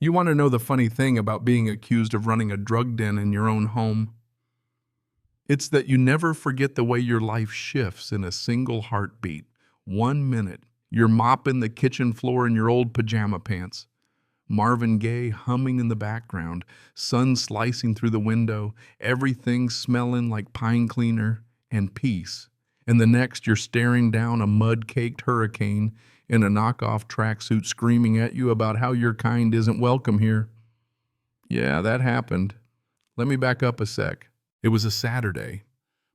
You want to know the funny thing about being accused of running a drug den in your own home? It's that you never forget the way your life shifts in a single heartbeat. 1 minute, you're mopping the kitchen floor in your old pajama pants. Marvin Gaye humming in the background, sun slicing through the window, everything smelling like pine cleaner and peace. And the next, you're staring down a mud-caked hurricane in a knockoff tracksuit screaming at you about how your kind isn't welcome here. Yeah, that happened. Let me back up a sec. It was a Saturday.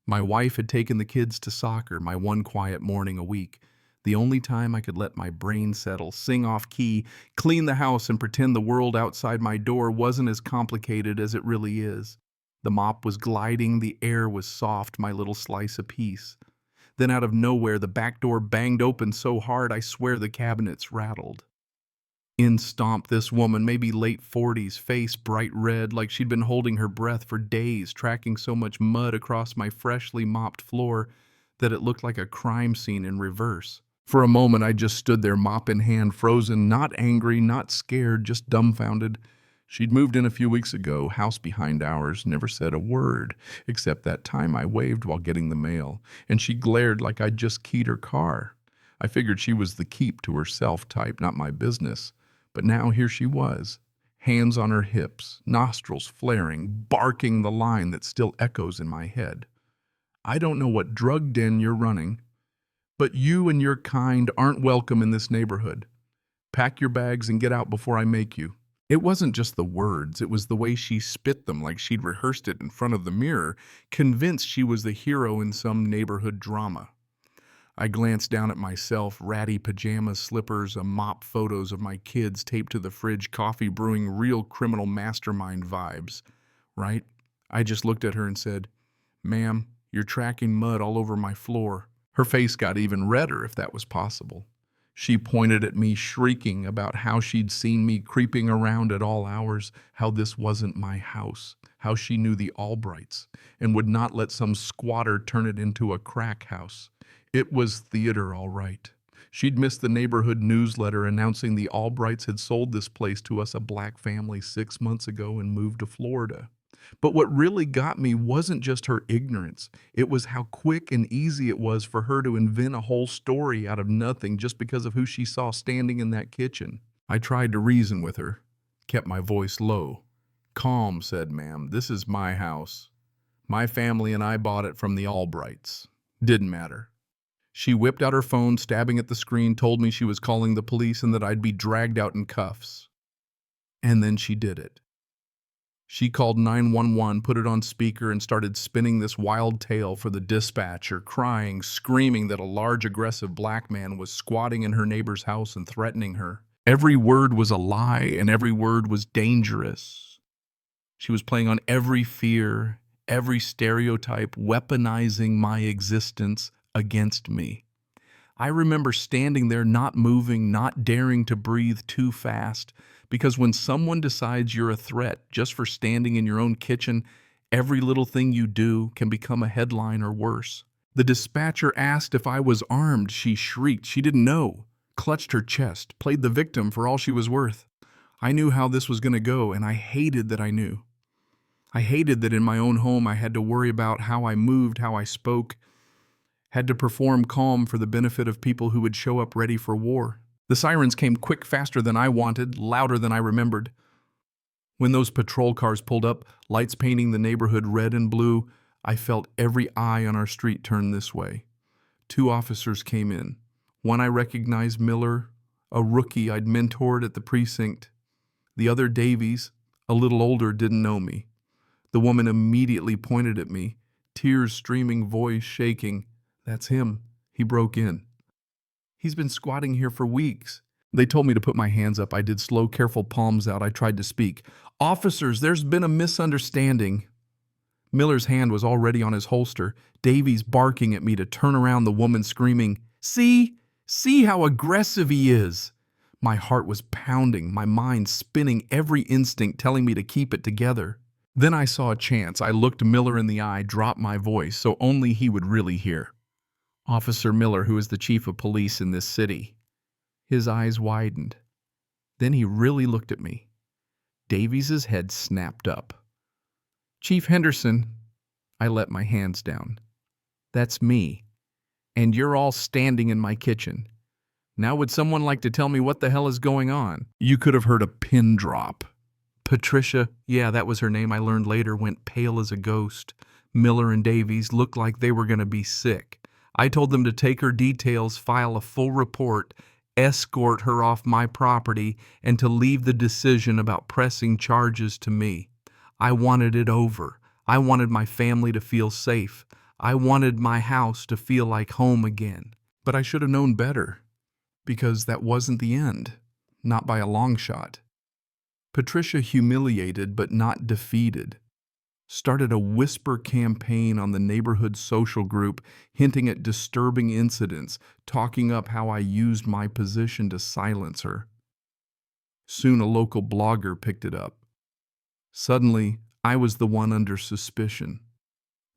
My wife had taken the kids to soccer, my one quiet morning a week. The only time I could let my brain settle, sing off key, clean the house, and pretend the world outside my door wasn't as complicated as it really is. The mop was gliding, the air was soft, my little slice of peace. Then out of nowhere, the back door banged open so hard I swear the cabinets rattled. In stomped this woman, maybe late 40s, face bright red, like she'd been holding her breath for days, tracking so much mud across my freshly mopped floor that it looked like a crime scene in reverse. For a moment, I just stood there, mop in hand, frozen, not angry, not scared, just dumbfounded. She'd moved in a few weeks ago, house behind ours, never said a word, except that time I waved while getting the mail, and she glared like I'd just keyed her car. I figured she was the keep to herself type, not my business. But now here she was, hands on her hips, nostrils flaring, barking the line that still echoes in my head. I don't know what drug den you're running, but you and your kind aren't welcome in this neighborhood. Pack your bags and get out before I make you. It wasn't just the words, it was the way she spit them like she'd rehearsed it in front of the mirror, convinced she was the hero in some neighborhood drama. I glanced down at myself, ratty pajamas, slippers, mop photos of my kids taped to the fridge, coffee brewing, real criminal mastermind vibes. Right? I just looked at her and said, "Ma'am, you're tracking mud all over my floor." Her face got even redder, if that was possible. She pointed at me, shrieking about how she'd seen me creeping around at all hours, how this wasn't my house, how she knew the Albrights, and would not let some squatter turn it into a crack house. It was theater, all right. She'd missed the neighborhood newsletter announcing the Albrights had sold this place to us, a black family, 6 months ago and moved to Florida. But what really got me wasn't just her ignorance. It was how quick and easy it was for her to invent a whole story out of nothing just because of who she saw standing in that kitchen. I tried to reason with her, kept my voice low. "Calm," said, "ma'am. This is my house. My family and I bought it from the Albrights." Didn't matter. She whipped out her phone, stabbing at the screen, told me she was calling the police and that I'd be dragged out in cuffs. And then she did it. She called 911, put it on speaker, and started spinning this wild tale for the dispatcher, crying, screaming that a large, aggressive black man was squatting in her neighbor's house and threatening her. Every word was a lie, and every word was dangerous. She was playing on every fear, every stereotype, weaponizing my existence against me. I remember standing there not moving, not daring to breathe too fast, because when someone decides you're a threat just for standing in your own kitchen, every little thing you do can become a headline or worse. The dispatcher asked if I was armed. She shrieked. She didn't know, clutched her chest, played the victim for all she was worth. I knew how this was going to go, and I hated that I knew. I hated that in my own home I had to worry about how I moved, how I spoke, had to perform calm for the benefit of people who would show up ready for war. The sirens came quick, faster than I wanted, louder than I remembered. When those patrol cars pulled up, lights painting the neighborhood red and blue, I felt every eye on our street turn this way. 2 officers came in. One I recognized, Miller, a rookie I'd mentored at the precinct. The other, Davies, a little older, didn't know me. The woman immediately pointed at me, tears streaming, voice shaking. "That's him." He broke in. "He's been squatting here for weeks." They told me to put my hands up. I did, slow, careful palms out. I tried to speak. "Officers, there's been a misunderstanding." Miller's hand was already on his holster. Davies barking at me to turn around, the woman screaming, See how aggressive he is." My heart was pounding, my mind spinning, every instinct telling me to keep it together. Then I saw a chance. I looked Miller in the eye, dropped my voice so only he would really hear. "Officer Miller, who is the chief of police in this city." His eyes widened. Then he really looked at me. Davies's head snapped up. "Chief Henderson," I let my hands down. "That's me. And you're all standing in my kitchen. Now would someone like to tell me what the hell is going on?" You could have heard a pin drop. Patricia, yeah, that was her name, I learned later, went pale as a ghost. Miller and Davies looked like they were going to be sick. I told them to take her details, file a full report, escort her off my property, and to leave the decision about pressing charges to me. I wanted it over. I wanted my family to feel safe. I wanted my house to feel like home again. But I should have known better, because that wasn't the end. Not by a long shot. Patricia, humiliated but not defeated, started a whisper campaign on the neighborhood social group, hinting at disturbing incidents, talking up how I used my position to silence her. Soon a local blogger picked it up. Suddenly, I was the one under suspicion.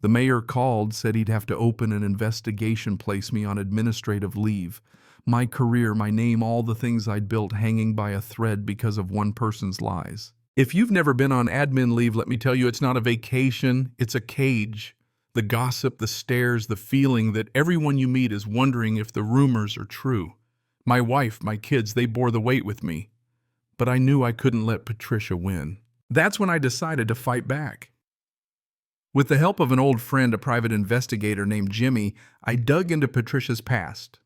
The mayor called, said he'd have to open an investigation, place me on administrative leave. My career, my name, all the things I'd built hanging by a thread because of one person's lies. If you've never been on admin leave, let me tell you, it's not a vacation, it's a cage. The gossip, the stares, the feeling that everyone you meet is wondering if the rumors are true. My wife, my kids, they bore the weight with me. But I knew I couldn't let Patricia win. That's when I decided to fight back. With the help of an old friend, a private investigator named Jimmy, I dug into Patricia's past.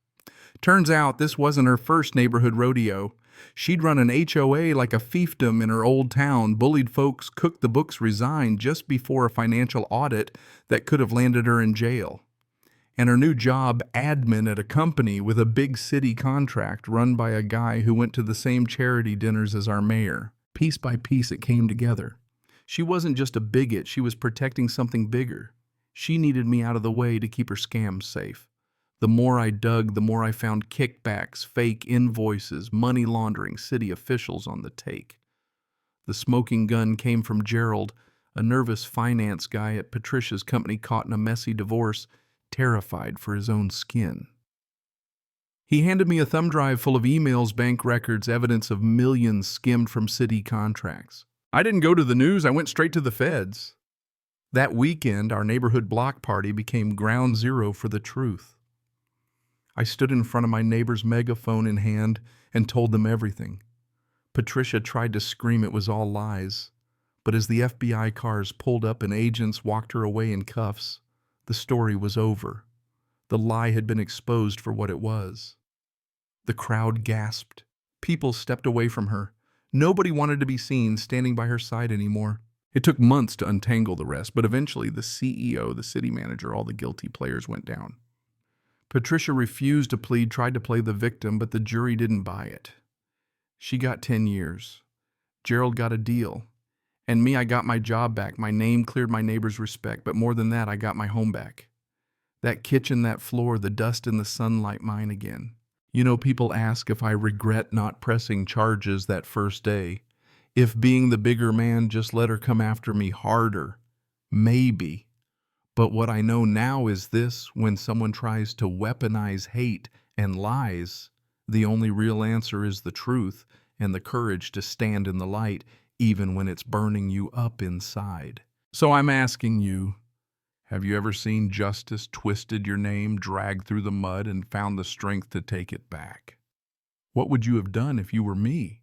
Turns out this wasn't her first neighborhood rodeo. She'd run an HOA like a fiefdom in her old town, bullied folks, cooked the books, resigned just before a financial audit that could have landed her in jail. And her new job, admin at a company with a big city contract run by a guy who went to the same charity dinners as our mayor. Piece by piece it came together. She wasn't just a bigot, she was protecting something bigger. She needed me out of the way to keep her scams safe. The more I dug, the more I found kickbacks, fake invoices, money laundering, city officials on the take. The smoking gun came from Gerald, a nervous finance guy at Patricia's company caught in a messy divorce, terrified for his own skin. He handed me a thumb drive full of emails, bank records, evidence of millions skimmed from city contracts. I didn't go to the news, I went straight to the feds. That weekend, our neighborhood block party became ground zero for the truth. I stood in front of my neighbor's megaphone in hand and told them everything. Patricia tried to scream it was all lies, but as the FBI cars pulled up and agents walked her away in cuffs, the story was over. The lie had been exposed for what it was. The crowd gasped. People stepped away from her. Nobody wanted to be seen standing by her side anymore. It took months to untangle the rest, but eventually the CEO, the city manager, all the guilty players went down. Patricia refused to plead, tried to play the victim, but the jury didn't buy it. She got 10 years. Gerald got a deal. And me, I got my job back. My name cleared my neighbor's respect, but more than that, I got my home back. That kitchen, that floor, the dust and the sunlight, mine again. You know, people ask if I regret not pressing charges that first day. If being the bigger man just let her come after me harder. Maybe. But what I know now is this: when someone tries to weaponize hate and lies, the only real answer is the truth and the courage to stand in the light, even when it's burning you up inside. So I'm asking you, have you ever seen justice twisted your name, dragged through the mud, and found the strength to take it back? What would you have done if you were me?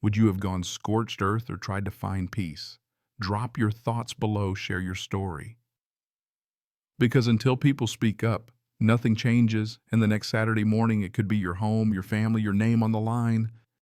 Would you have gone scorched earth or tried to find peace? Drop your thoughts below, share your story. Because until people speak up, nothing changes, and the next Saturday morning it could be your home, your family, your name on the line.